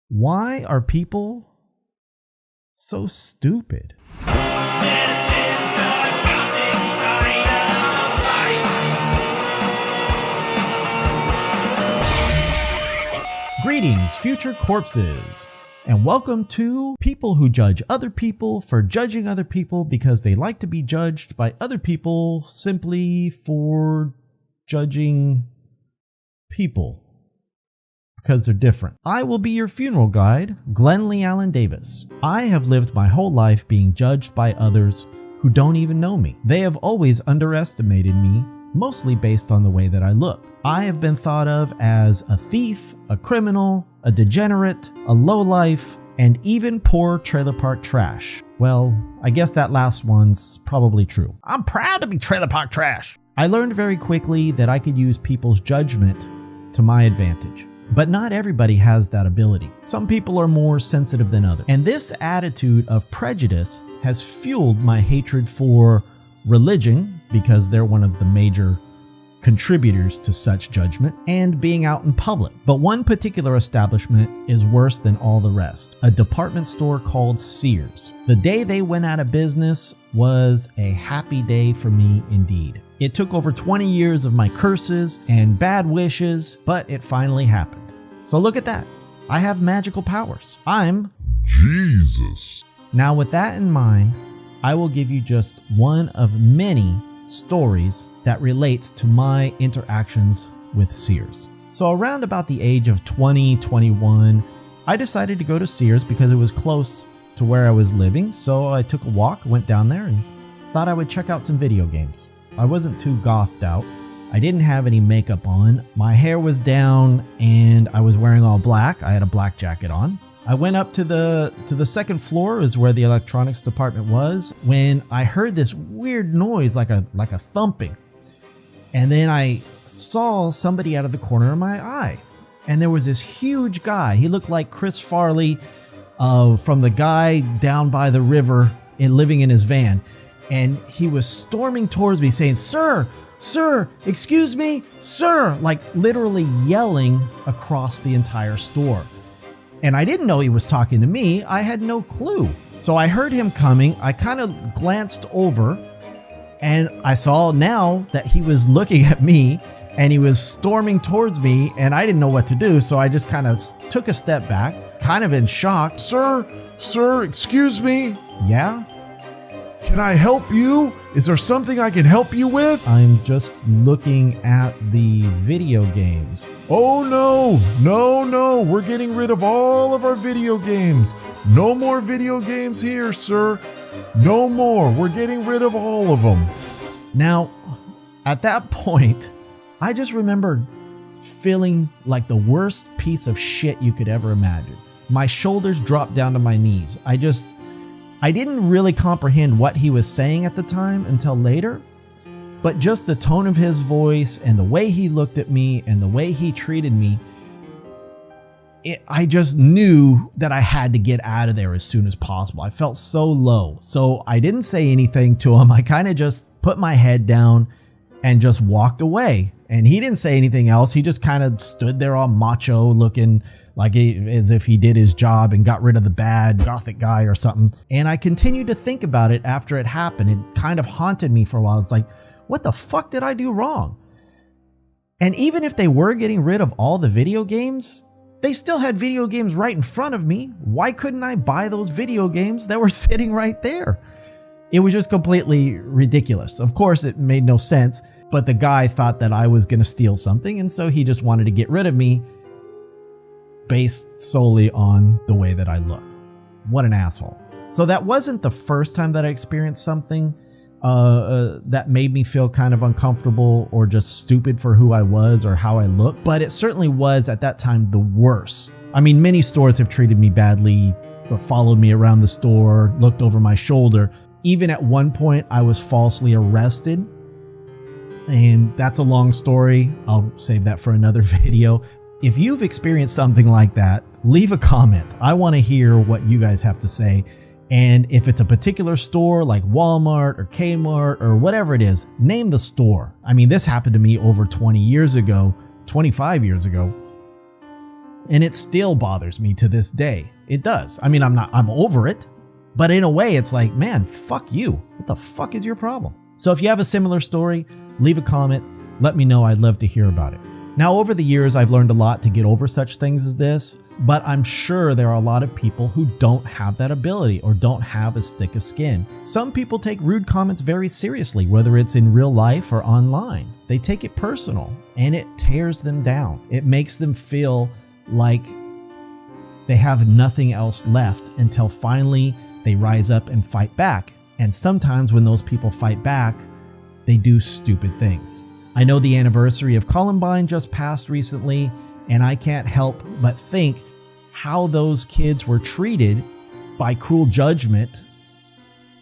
Why are people so stupid? Greetings, future corpses, and welcome to people who judge other people for judging other people because they like to be judged by other people simply for judging people because they're different. I will be your funeral guide, Glenn Lee Allen Davis. I have lived my whole life being judged by others who don't even know me. They have always underestimated me, mostly based on the way that I look. I have been thought of as a thief, a criminal, a degenerate, a lowlife, and even poor trailer park trash. Well, I guess that last one's probably true. I'm proud to be trailer park trash. I learned very quickly that I could use people's judgment to my advantage. But not everybody has that ability. Some people are more sensitive than others. And this attitude of prejudice has fueled my hatred for religion, because they're one of the major contributors to such judgment, and being out in public. But one particular establishment is worse than all the rest. A department store called Sears. The day they went out of business was a happy day for me indeed. It took over 20 years of my curses and bad wishes, but it finally happened. So look at that. I have magical powers. I'm Jesus. Now with that in mind, I will give you just one of many stories that relates to my interactions with Sears. So around about the age of 20, 21, I decided to go to Sears because it was close to where I was living. So I took a walk, went down there, and thought I would check out some video games. I wasn't too gothed out. I didn't have any makeup on. My hair was down and I was wearing all black. I had a black jacket on. I went up to the second floor, is where the electronics department was, when I heard this weird noise like a thumping. And then I saw somebody out of the corner of my eye. And there was this huge guy. He looked like Chris Farley from The Guy Down by the River living in his van. And he was storming towards me saying, "Sir, excuse me, sir," like literally yelling across the entire store. And I didn't know he was talking to me. I had no clue. So I heard him coming. I kind of glanced over and I saw now that he was looking at me and he was storming towards me, and I didn't know what to do. So I just kind of took a step back, kind of in shock. Sir, excuse me. Yeah? Can I help you? Is there something I can help you with? I'm just looking at the video games. Oh, no. We're getting rid of all of our video games. No more video games here, sir. No more. We're getting rid of all of them. Now, at that point, I just remember feeling like the worst piece of shit you could ever imagine. My shoulders dropped down to my knees. I didn't really comprehend what he was saying at the time until later, but just the tone of his voice and the way he looked at me and the way he treated me, I just knew that I had to get out of there as soon as possible. I felt so low. So I didn't say anything to him. I kind of just put my head down and just walked away. And he didn't say anything else. He just kind of stood there all macho looking, as if he did his job and got rid of the bad Gothic guy or something. And I continued to think about it after it happened. It kind of haunted me for a while. It's like, what the fuck did I do wrong? And even if they were getting rid of all the video games, they still had video games right in front of me. Why couldn't I buy those video games that were sitting right there? It was just completely ridiculous. Of course, it made no sense, but the guy thought that I was going to steal something, and so he just wanted to get rid of me based solely on the way that I look. What an asshole. So that wasn't the first time that I experienced something that made me feel kind of uncomfortable or just stupid for who I was or how I looked, but it certainly was at that time the worst. I mean, many stores have treated me badly, or followed me around the store, looked over my shoulder. Even at one point, I was falsely arrested. And that's a long story. I'll save that for another video. If you've experienced something like that, leave a comment. I want to hear what you guys have to say. And if it's a particular store like Walmart or Kmart or whatever it is, name the store. I mean, this happened to me over 20 years ago, 25 years ago, And it still bothers me to this day. It does. I mean, I'm over it. But in a way, it's like, man, fuck you. What the fuck is your problem? So if you have a similar story, leave a comment. Let me know. I'd love to hear about it. Now, over the years, I've learned a lot to get over such things as this, but I'm sure there are a lot of people who don't have that ability or don't have as thick a skin. Some people take rude comments very seriously, whether it's in real life or online. They take it personal, and it tears them down. It makes them feel like they have nothing else left until finally they rise up and fight back. And sometimes when those people fight back, they do stupid things. I know the anniversary of Columbine just passed recently, and I can't help but think how those kids were treated by cruel judgment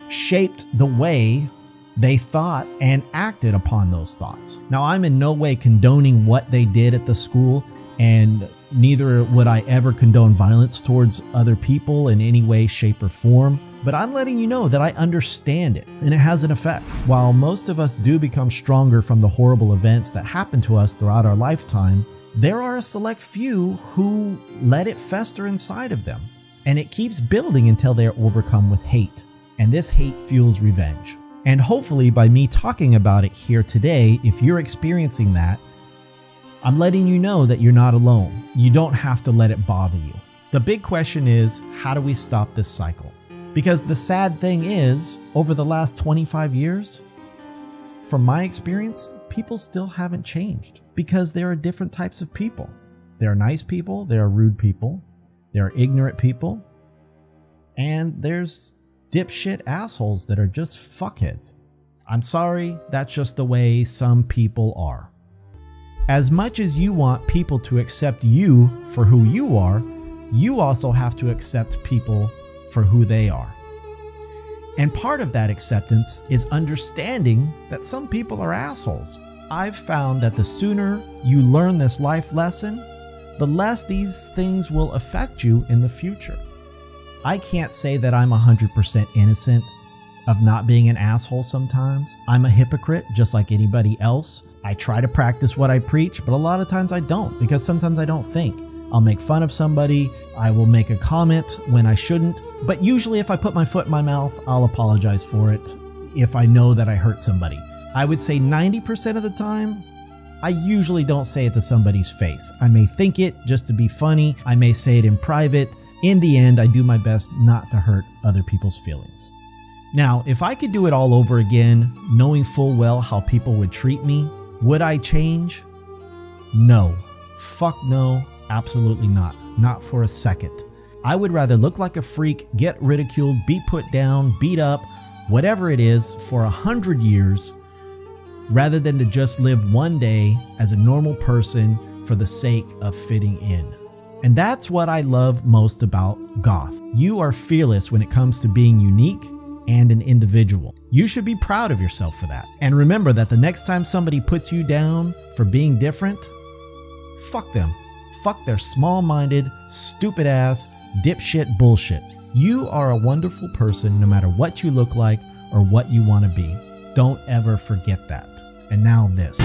shaped the way they thought and acted upon those thoughts. Now, I'm in no way condoning what they did at the school, and neither would I ever condone violence towards other people in any way, shape, or form. But I'm letting you know that I understand it, and it has an effect. While most of us do become stronger from the horrible events that happen to us throughout our lifetime, there are a select few who let it fester inside of them, and it keeps building until they are overcome with hate. And this hate fuels revenge. And hopefully by me talking about it here today, if you're experiencing that, I'm letting you know that you're not alone. You don't have to let it bother you. The big question is, how do we stop this cycle? Because the sad thing is, over the last 25 years, from my experience, people still haven't changed because there are different types of people. There are nice people, there are rude people, there are ignorant people, and there's dipshit assholes that are just fuckheads. I'm sorry, that's just the way some people are. As much as you want people to accept you for who you are, you also have to accept people for who they are. And part of that acceptance is understanding that some people are assholes. I've found that the sooner you learn this life lesson, the less these things will affect you in the future. I can't say that I'm 100% innocent of not being an asshole sometimes. I'm a hypocrite just like anybody else. I try to practice what I preach, but a lot of times I don't, because sometimes I don't think. I'll make fun of somebody, I will make a comment when I shouldn't, but usually if I put my foot in my mouth, I'll apologize for it if I know that I hurt somebody. I would say 90% of the time, I usually don't say it to somebody's face. I may think it just to be funny, I may say it in private. In the end, I do my best not to hurt other people's feelings. Now, if I could do it all over again, knowing full well how people would treat me, would I change? No. Fuck no. Absolutely not. Not for a second. I would rather look like a freak, get ridiculed, be put down, beat up, whatever it is, for 100 years, rather than to just live one day as a normal person for the sake of fitting in. And that's what I love most about Goth. You are fearless when it comes to being unique and an individual. You should be proud of yourself for that. And remember that the next time somebody puts you down for being different, fuck them. Fuck their small-minded, stupid-ass, dipshit bullshit. You are a wonderful person no matter what you look like or what you want to be. Don't ever forget that. And now this.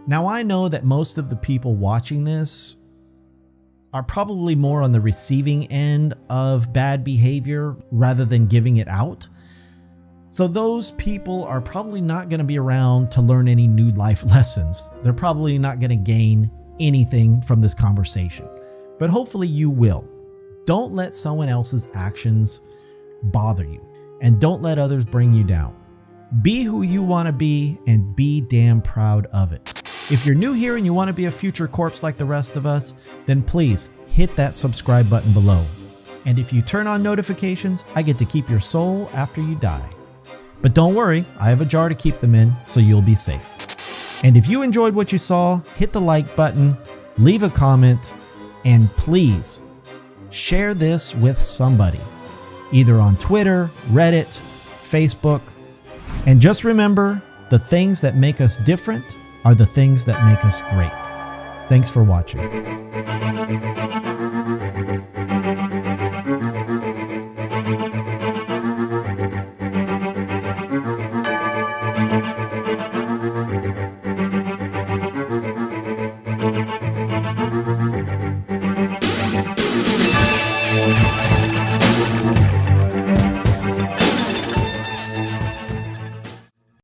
Now, I know that most of the people watching this are probably more on the receiving end of bad behavior rather than giving it out. So those people are probably not going to be around to learn any new life lessons. They're probably not going to gain anything from this conversation, but hopefully you will. Don't let someone else's actions bother you, and don't let others bring you down. Be who you want to be and be damn proud of it. If you're new here and you want to be a future corpse like the rest of us, then please hit that subscribe button below. And if you turn on notifications, I get to keep your soul after you die. But don't worry, I have a jar to keep them in, so you'll be safe. And if you enjoyed what you saw, hit the like button, leave a comment, and please share this with somebody, either on Twitter, Reddit, Facebook. And just remember, the things that make us different are the things that make us great. Thanks for watching.